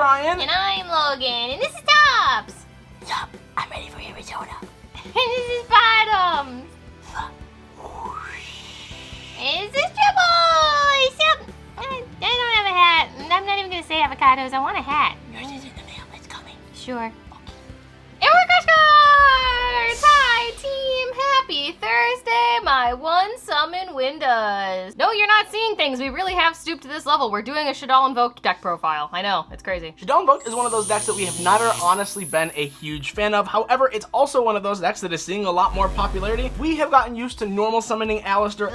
Ryan. And I'm Logan. And this is Tops. Sup? I'm ready for Arizona. And this is Bottoms. And this is Trouble. Sup? I don't have a hat. I'm not even going to say avocados. I want a hat. Yours is in the mail. It's coming. Sure. And we're Crush Cards! Hi, team! Happy Thursday! My one summon win does. No, you're not seeing things. We really have stooped to this level. We're doing a SHADDOLL INVOKED deck profile. I know, it's crazy. SHADDOLL INVOKED is one of those decks that we have never honestly been a huge fan of. However, it's also one of those decks that is seeing a lot more popularity. We have gotten used to normal summoning Alistair.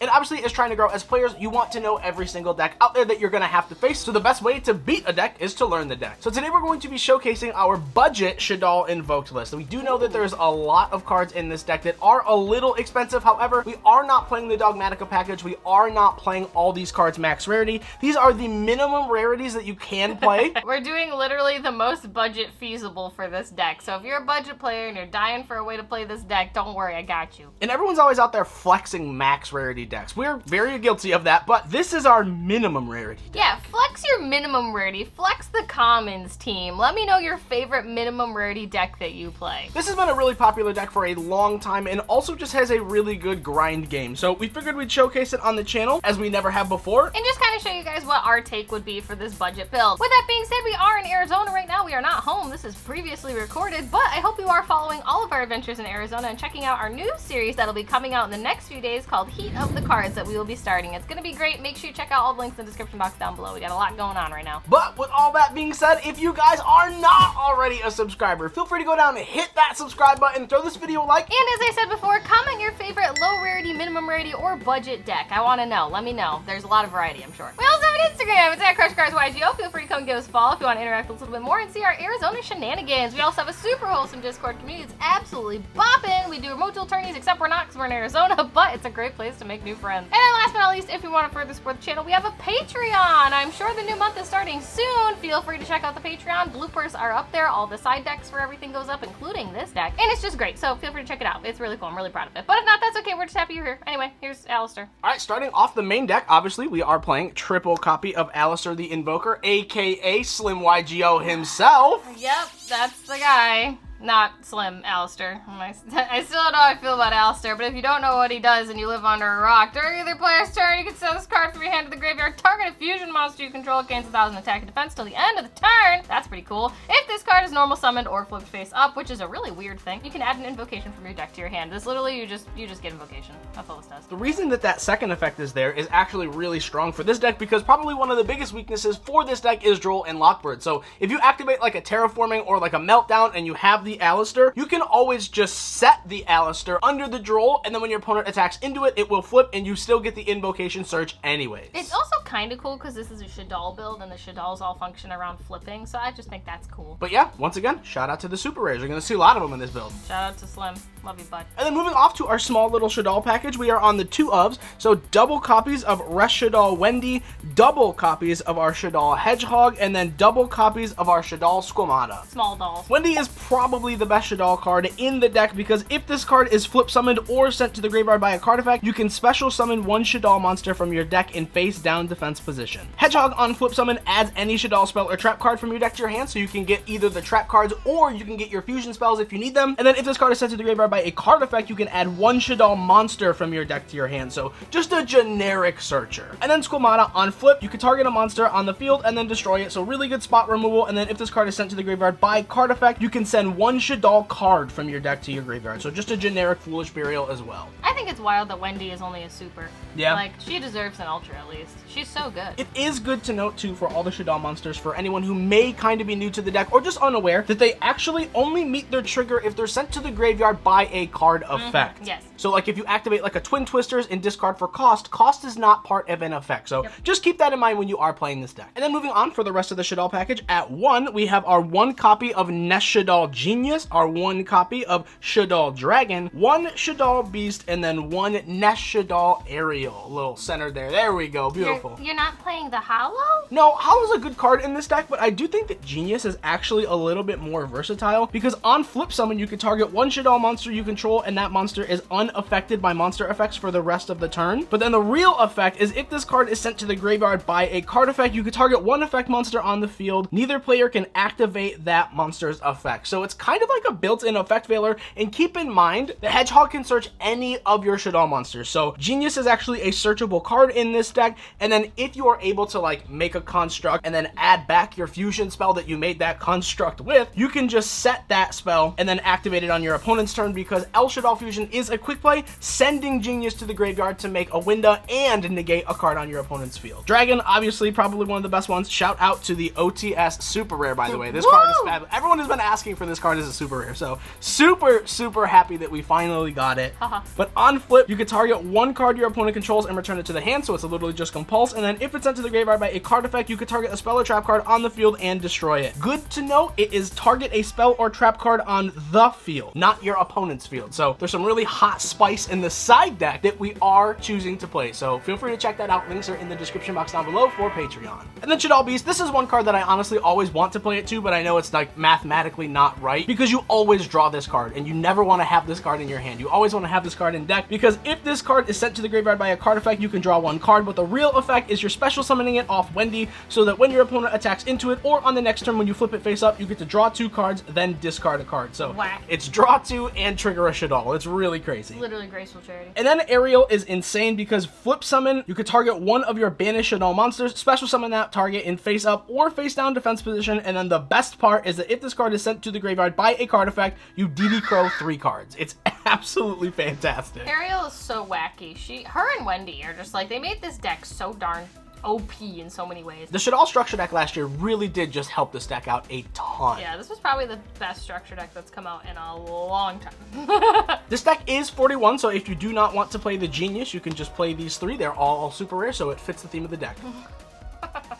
It obviously is trying to grow. As players, you want to know every single deck out there that you're going to have to face, so the best way to beat a deck is to learn the deck. So today we're going to be showcasing our budget SHADDOLL Invoked list. We do know that there's a lot of cards in this deck that are a little expensive. However, we are not playing the Dogmatica package. We are not playing all these cards max rarity. These are the minimum rarities that you can play. We're doing literally the most budget feasible for this deck. So if you're a budget player and you're dying for a way to play this deck, don't worry, I got you. And everyone's always out there flexing max rarity decks. We're very guilty of that, but this is our minimum rarity deck. Yeah, flex your minimum rarity. Flex the commons, team. Let me know your favorite minimum rarity deck that you play. This has been a really popular deck for a long time and also just has a really good grind game. So we figured we'd showcase it on the channel as we never have before. And just kind of show you guys what our take would be for this budget build. With that being said, we are in Arizona right now. We are not home. This is previously recorded, but I hope you are following all of our adventures in Arizona and checking out our new series that'll be coming out in the next few days called Heat of the Cards that we will be starting. It's going to be great. Make sure you check out all the links in the description box down below. We got a lot going on right now. But with all that being said, if you guys are not already a subscriber, feel free to go down and hit that subscribe button, throw this video a like. And as I said before, comment your favorite low rarity, minimum rarity, or budget deck. I want to know. Let me know. There's a lot of variety, I'm sure. We also have an Instagram. It's at CrushCardsYGO. Feel free to come and give us a follow if you want to interact with us a little bit more and see our Arizona shenanigans. We also have a super wholesome Discord community. It's absolutely bopping. We do remote dual tourneys, except we're not because we're in Arizona, but it's a great place to make new friends. And then last but not least, if you want to further support the channel, we have a Patreon. I'm sure the new month is starting soon. Feel free to check out the Patreon. Bloopers are up there. All the side decks for everything goes up, including this deck. And it's just great, so feel free to check it out. It's really cool. I'm really proud of it. But if not, that's okay. We're just happy you're here. Anyway, here's Alistair. All right, starting off the main deck, obviously, we are playing triple copy of Alistair the Invoker, a.k.a. Slim Yugioh himself. Yep, that's the guy. Not Slim Alistair. I still don't know how I feel about Alistair, but if you don't know what he does and you live under a rock, during either player's turn, you can send this card from your hand to the graveyard. Target a fusion monster you control gains 1,000 attack and defense till the end of the turn. That's pretty cool. If this card is normal summoned or flipped face up, which is a really weird thing, you can add an invocation from your deck to your hand. This literally, you just get invocation. That's all this does. The reason that second effect is there is actually really strong for this deck because probably one of the biggest weaknesses for this deck is Droll and Lockbird. So if you activate like a Terraforming or like a Meltdown and you have the Alistair, you can always just set the Alistair under the Droll, and then when your opponent attacks into it, it will flip, and you still get the invocation search anyways. It's also kind of cool because this is a SHADDOLL build, and the SHADDOLLs all function around flipping, so I just think that's cool. But yeah, once again, shout out to the super rares. You're going to see a lot of them in this build. Shout out to Slim. Love you, bud. And then moving off to our small little SHADDOLL package, we are on the 2 ofs, so double copies of Rest SHADDOLL Wendy, double copies of our SHADDOLL Hedgehog, and then double copies of our SHADDOLL Squamata. Small dolls. Wendy is probably the best SHADDOLL card in the deck because if this card is flip summoned or sent to the graveyard by a card effect, you can special summon one SHADDOLL monster from your deck in face down defense position. Hedgehog on flip summon adds any SHADDOLL spell or trap card from your deck to your hand, so you can get either the trap cards or you can get your fusion spells if you need them. And then if this card is sent to the graveyard by a card effect, you can add one SHADDOLL monster from your deck to your hand, so just a generic searcher. And then Squamata on flip, you can target a monster on the field and then destroy it, so really good spot removal. And then if this card is sent to the graveyard by card effect, you can send one SHADDOLL card from your deck to your graveyard, so just a generic Foolish Burial as well. I think it's wild that Wendy is only a super. Yeah. Like, she deserves an ultra at least. She's so good. It is good to note too for all the SHADDOLL monsters, for anyone who may kind of be new to the deck or just unaware, that they actually only meet their trigger if they're sent to the graveyard by a card effect. Yes. So like if you activate like a Twin Twisters and discard for cost is not part of an effect. So just keep that in mind when you are playing this deck. And then moving on for the rest of the SHADDOLL package, at 1, we have our 1 copy of Nest SHADDOLL Genie. Genius are 1 copy of SHADDOLL Dragon, 1 SHADDOLL Beast, and then 1 Nest SHADDOLL Ariel. A little centered there. There we go. Beautiful. You're not playing the Hollow? No, Hollow's a good card in this deck, but I do think that Genius is actually a little bit more versatile because on flip summon, you can target 1 SHADDOLL monster you control, and that monster is unaffected by monster effects for the rest of the turn. But then the real effect is if this card is sent to the graveyard by a card effect, you can target 1 effect monster on the field. Neither player can activate that monster's effect. So it's kind of like a built-in effect veiler, and keep in mind, the Hedgehog can search any of your SHADDOLL monsters. So Genius is actually a searchable card in this deck, and then if you are able to like make a construct and then add back your fusion spell that you made that construct with, you can just set that spell and then activate it on your opponent's turn, because El SHADDOLL Fusion is a quick play, sending Genius to the graveyard to make a Winda and negate a card on your opponent's field. Dragon, obviously probably one of the best ones. Shout out to the OTS super rare, by the way. This card is fabulous. Everyone has been asking for this card as a super rare, so super happy that we finally got it. But on flip, you can target 1 card your opponent controls and return it to the hand, so it's literally just compulse, and then if it's sent to the graveyard by a card effect, you could target a spell or trap card on the field and destroy it. Good to know, it is target a spell or trap card on the field, not your opponent's field. So there's some really hot spice in the side deck that we are choosing to play, so feel free to check that out. Links are in the description box down below for Patreon. And then SHADDOLL Beast, this is 1 card that I honestly always want to play it too, but I know it's like mathematically not right, because you always draw this card and you never want to have this card in your hand. You always want to have this card in deck, because if this card is sent to the graveyard by a card effect, you can draw 1 card, but the real effect is you're special summoning it off Wendy, so that when your opponent attacks into it, or on the next turn when you flip it face up, you get to draw 2 cards, then discard a card. So it's draw 2 and trigger a SHADDOLL. It's really crazy. Literally graceful charity. And then Ariel is insane because flip summon, you could target 1 of your banished SHADDOLL monsters, special summon that target in face up or face down defense position, and then the best part is that if this card is sent to the graveyard by a card effect, you DD Crow 3 cards. It's absolutely fantastic. Ariel is so wacky. Her and Wendy are just like, they made this deck so darn OP in so many ways. The SHADDOLL structure deck last year really did just help this deck out a ton. Yeah, this was probably the best structure deck that's come out in a long time. This deck is 41, so if you do not want to play the Genius, you can just play these 3. They're all super rare, so it fits the theme of the deck.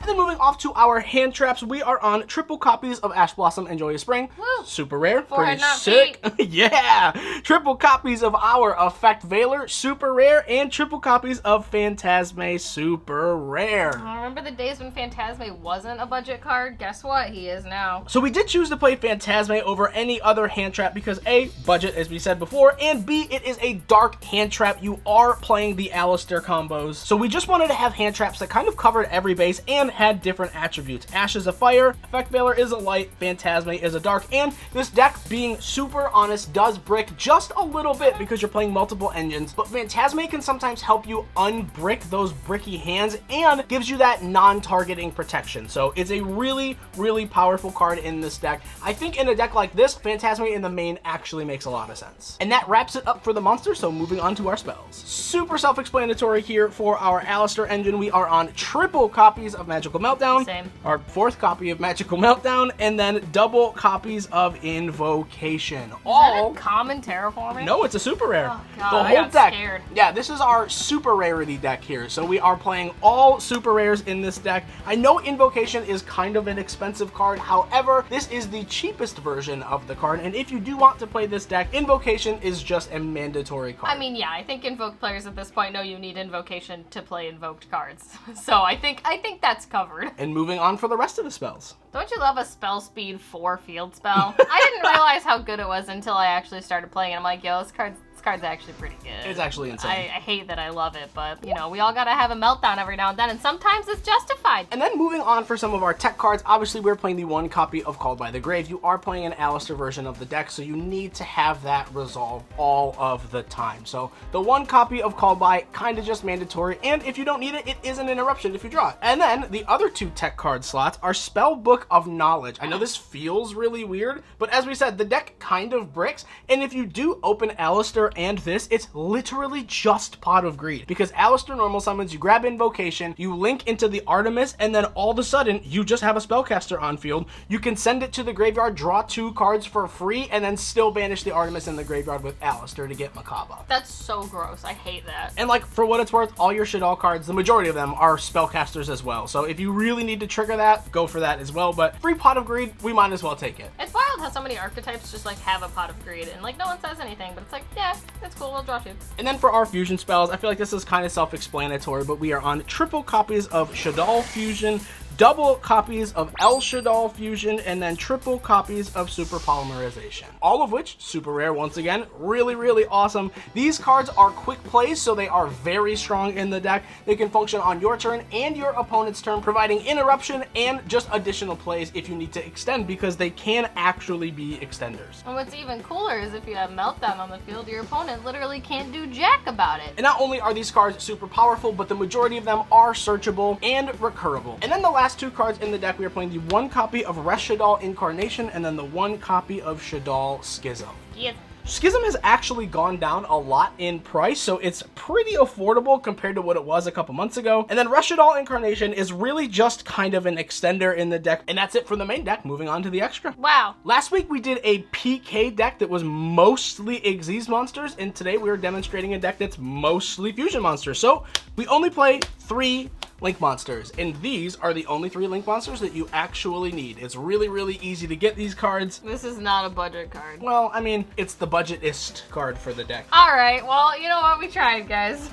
And then moving off to our hand traps, we are on triple copies of Ash Blossom and Joyous Spring. Woo. Super rare. Forehead, pretty sick. Yeah! Triple copies of our Effect Veiler, super rare, and triple copies of Phantasme, super rare. I remember the days when Phantasme wasn't a budget card. Guess what? He is now. So we did choose to play Phantasme over any other hand trap because A, budget as we said before, and B, it is a dark hand trap. You are playing the Alistair combos. So we just wanted to have hand traps that kind of covered every base and had different attributes. Ash is a fire, Effect Veiler is a light, Phantasme is a dark, and this deck, being super honest, does brick just a little bit because you're playing multiple engines, but Phantasme can sometimes help you unbrick those bricky hands and gives you that non-targeting protection. So it's a really powerful card in this deck. I think in a deck like this, Phantasme in the main actually makes a lot of sense. And that wraps it up for the monster, so moving on to our spells. Super self-explanatory here for our Alistair engine. We are on triple copies of Magical Meltdown, Same. our 4th copy of Magical Meltdown, and then double copies of Invocation. All common terraforming? No, it's a super rare. Oh, God, the I whole got deck. scared. Yeah, this is our super rarity deck here. So we are playing all super rares in this deck. I know Invocation is kind of an expensive card. However, this is the cheapest version of the card. And if you do want to play this deck, Invocation is just a mandatory card. I mean, yeah, I think Invoked players at this point know you need Invocation to play Invoked cards. So I think that's covered. And moving on for the rest of the spells. Don't you love a spell speed 4 field spell? I didn't realize how good it was until I actually started playing it. I'm like, yo, this card's actually pretty good. It's actually insane. I hate that I love it, but, you know, we all gotta have a meltdown every now and then, and sometimes it's justified. And then moving on for some of our tech cards, obviously we're playing the 1 copy of Called by the Grave. You are playing an Alistair version of the deck, so you need to have that resolve all of the time. So the 1 copy of Called by, kind of just mandatory, and if you don't need it, it is an interruption if you draw it. And then the other 2 tech card slots are Spell Book of Knowledge. I know this feels really weird, but as we said, the deck kind of bricks, and if you do open Alistair and this, it's literally just Pot of Greed, because Alistair normal summons, you grab Invocation, you link into the Artemis, and then all of a sudden you just have a spellcaster on field. You can send it to the graveyard, draw 2 cards for free, and then still banish the Artemis in the graveyard with Alistair to get Makaba. That's so gross. I hate that. And like, for what it's worth, all your SHADDOLL cards, the majority of them are spellcasters as well, so if you really need to trigger that, go for that as well, but free Pot of Greed, we might as well take it. It's wild wild how so many archetypes just like have a pot of greed and like no one says anything, but it's like, yeah, it's cool, we'll draw 2. And then for our fusion spells, I feel like this is kind of self-explanatory, but we are on triple copies of SHADDOLL Fusion, double copies of SHADDOLL Fusion, and then triple copies of Super Polymerization. All of which, super rare once again, really, really awesome. These cards are quick plays, so they are very strong in the deck. They can function on your turn and your opponent's turn, providing interruption and just additional plays if you need to extend, because they can actually be extenders. And what's even cooler is if you have Meltdown on the field, your opponent literally can't do jack about it. And not only are these cards super powerful, but the majority of them are searchable and recurable. And then the last 2 cards in the deck, we are playing the 1 copy of SHADDOLL Incarnation and then the 1 copy of SHADDOLL Schism. Yes. Schism has actually gone down a lot in price, so it's pretty affordable compared to what it was a couple months ago. And then SHADDOLL Incarnation is really just kind of an extender in the deck, and that's it for the main deck. Moving on to the extra. Wow. Last week we did a PK deck that was mostly Xyz monsters, and today we are demonstrating a deck that's mostly fusion monsters. So we only play 3 Link monsters, and these are the only 3 Link monsters that you actually need. It's really, really easy to get these cards. This is not a budget card. Well, I mean, it's the budgetist card for the deck. Alright, well, you know what? We tried, guys.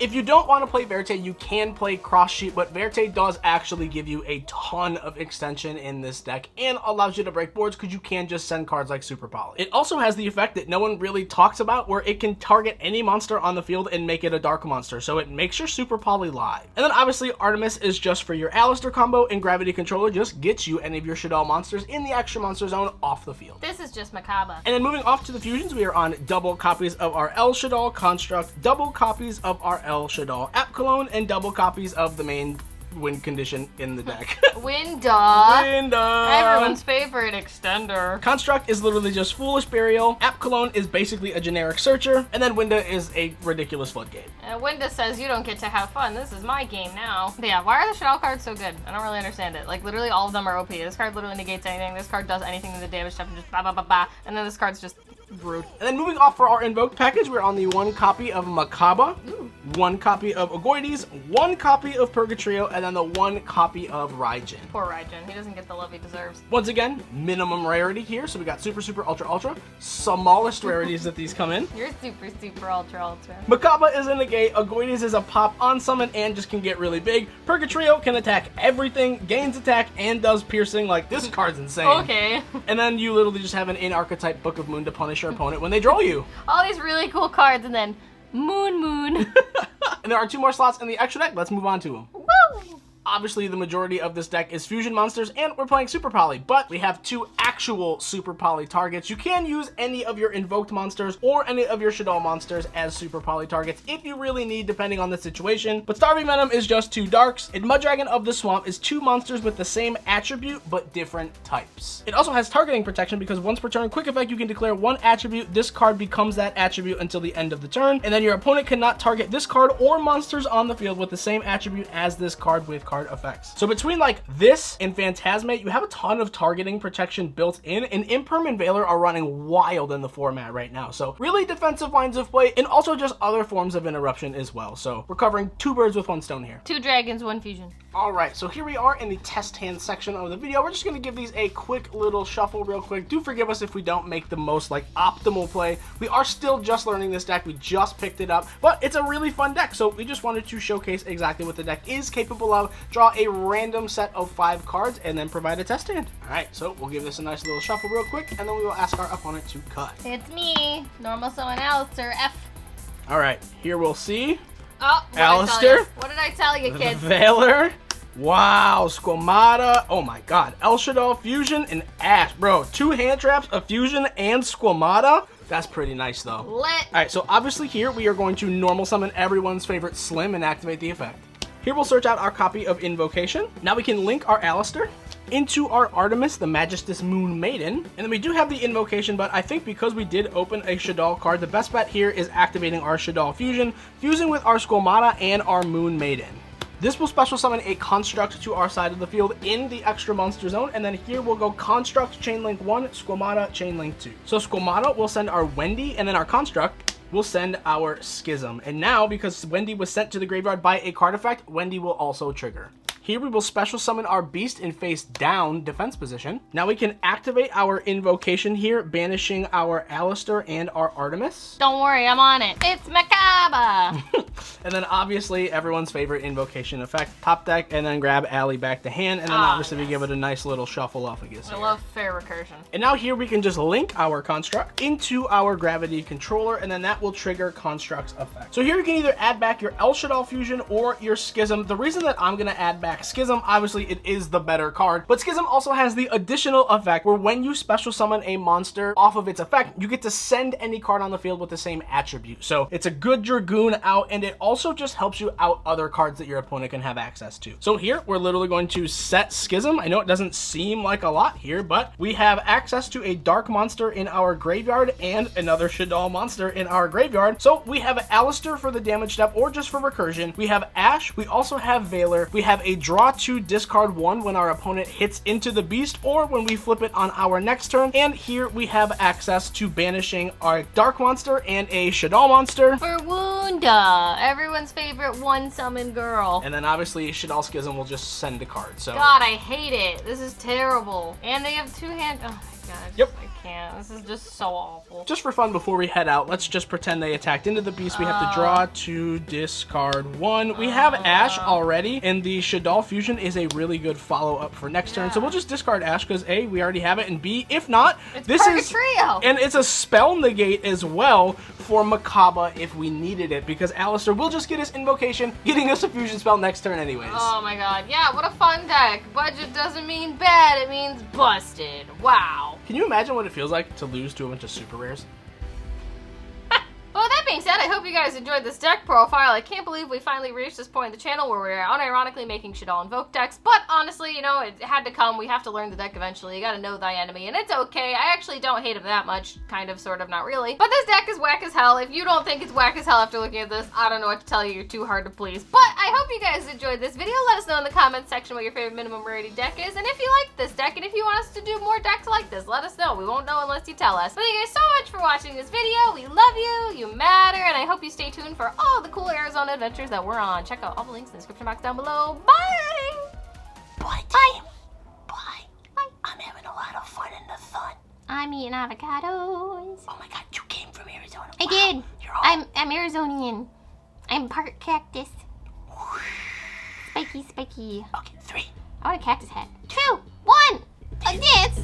If you don't want to play Verte, you can play Cross Sheet, but Verte does actually give you a ton of extension in this deck and allows you to break boards because you can just send cards like Super Poly. It also has the effect that no one really talks about, where it can target any monster on the field and make it a dark monster, so it makes your Super Poly live. And then obviously Artemis is just for your Alistair combo, and Gravity Controller just gets you any of your SHADDOLL monsters in the extra monster zone off the field. This is just macabre. And then moving off to the fusions, we are on double copies of our SHADDOLL Construct, double copies of our SHADDOLL App Cologne, and double copies of the main win condition in the deck. Winda. Winda. Everyone's favorite extender. Construct is literally just Foolish Burial. App Cologne is basically a generic searcher. And then Winda is a ridiculous floodgate. Winda says you don't get to have fun. This is my game now. But yeah, why are the SHADDOLL cards so good? I don't really understand it. Like, literally all of them are OP. This card literally negates anything. This card does anything to the damage stuff and just ba ba ba ba. And then this card's just rude. And then moving off for our invoked package, we're on the 1 copy of Makaba, 1 copy of Ogoides, 1 copy of Purgatrio, and then the 1 copy of Raijin. Poor Raijin. He doesn't get the love he deserves. Once again, minimum rarity here. So we got super, super, ultra, ultra. Smallest rarities that these come in. You're super, super, ultra, ultra. Makaba is a negate, Ogoides is a pop on summon and just can get really big. Purgatrio can attack everything, gains attack, and does piercing. Like, this card's insane. Okay. And then you literally just have an in-archetype Book of Moon to punish your opponent when they draw you. All these really cool cards and then Moon. And there are 2 more slots in the extra deck. Let's move on to them. Woo! Obviously, the majority of this deck is fusion monsters, and we're playing Super Poly, but we have 2 actual Super Poly targets. You can use any of your invoked monsters or any of your SHADDOLL monsters as Super Poly targets if you really need, depending on the situation. But Starving Venom is just 2 darks, and Muddragon of the Swamp is 2 monsters with the same attribute, but different types. It also has targeting protection because once per turn, quick effect, you can declare 1 attribute. This card becomes that attribute until the end of the turn, and then your opponent cannot target this card or monsters on the field with the same attribute as this card with card effects. So between like this and Phantasmate, you have a ton of targeting protection built in, and Imperm and Veiler are running wild in the format right now. So really defensive lines of play, and also just other forms of interruption as well. So we're covering 2 birds with 1 stone here. 2 dragons, 1 fusion. All right, so here we are in the test hand section of the video. We're just going to give these a quick little shuffle real quick. Do forgive us if we don't make the most like optimal play. We are still just learning this deck. We just picked it up, but it's a really fun deck. So we just wanted to showcase exactly what the deck is capable of, draw a random set of 5 cards, and then provide a test hand. All right, so we'll give this a nice little shuffle real quick, and then we will ask our opponent to cut. It's me, normal someone else, or F. All right, here we'll see. Oh, Alistair. What did I tell you, kids? Veiler. Wow, Squamata. Oh my god. SHADDOLL Fusion and Ash. Bro, 2 hand traps, a Fusion, and Squamata. That's pretty nice, though. Lit. Alright, so obviously here we are going to normal summon everyone's favorite Slim and activate the effect. Here we'll search out our copy of Invocation. Now we can link our Alistair into our Artemis, the Magistus Moon Maiden. And then we do have the Invocation, but I think because we did open a SHADDOLL card, the best bet here is activating our SHADDOLL Fusion, fusing with our Squamata and our Moon Maiden. This will special summon a Construct to our side of the field in the extra monster zone, and then here we'll go Construct, Chainlink 1, Squamata, Chainlink 2. So Squamata will send our Wendy, and then our Construct will send our Schism. And now, because Wendy was sent to the graveyard by a card effect, Wendy will also trigger. Here we will special summon our beast in face down defense position. Now we can activate our invocation here, banishing our Alistair and our Artemis. Don't worry, I'm on it. It's Macabre. And then obviously everyone's favorite invocation effect, top deck, and then grab Allie back to hand, and then obviously we give it a nice little shuffle off against I love fair recursion. And now here we can just link our construct into our gravity controller, and then that will trigger construct's effect. So here you can either add back your SHADDOLL fusion or your Schism. The reason that I'm gonna add back Schism, obviously it is the better card, but Schism also has the additional effect where when you special summon a monster off of its effect, you get to send any card on the field with the same attribute. So it's a good Dragoon out, and it also just helps you out other cards that your opponent can have access to. So here we're literally going to set Schism. I know it doesn't seem like a lot here, but we have access to a dark monster in our graveyard and another SHADDOLL monster in our graveyard. So we have Alistair for the damage step or just for recursion. We have Ash. We also have Valor. We have a draw 2, discard 1 when our opponent hits into the beast or when we flip it on our next turn. And here we have access to banishing our dark monster and a SHADDOLL monster. For Wounda, everyone's favorite one summon girl. And then obviously SHADDOLL Schism will just send a card. So God, I hate it. This is terrible. And they have two hand. Oh my God. Yep. I can't. This is just so awful. just for fun, before we head out, let's just pretend they attacked into the beast. We have to draw 2, discard 1. We have Ash already, and the SHADDOLL fusion is a really good follow-up for next turn. So we'll just discard Ash because A, we already have it, and B, if not, It's this is Purgatrio. and it's a spell negate as well for Macabre if we needed it, because Alistair will just get his invocation, getting us a fusion spell next turn anyways. Oh my God. Yeah, what a fun deck. Budget doesn't mean bad, it means busted. Wow. Can you imagine what it feels like to lose to a bunch of super rares? Well, that being said, I hope you guys enjoyed this deck profile. I can't believe we finally reached this point in the channel where we're unironically making SHADDOLL Invoke decks, but honestly, you know, it had to come. We have to learn the deck eventually. You gotta know thy enemy, and it's okay. I actually don't hate him that much. Kind of, sort of, not really. But this deck is whack as hell. If you don't think it's whack as hell after looking at this, I don't know what to tell you. You're too hard to please. But I hope you guys enjoyed this video. Let us know in the comments section what your favorite minimum rarity deck is, and if you like this deck, and if you want us to do more decks like this, let us know. We won't know unless you tell us. But thank you guys so much for watching this video. We love you. You matter, and I hope you stay tuned for all the cool Arizona adventures that we're on. Check out all the links in the description box down below. Bye! Bye, team. Bye. Bye. I'm having a lot of fun in the sun. I'm eating avocados. Oh my God, you came from Arizona. I Wow. did. You're all... I'm Arizonian. I'm part cactus. Spiky, spiky. Okay, 3. I want a cactus hat. 2, 1. A dance.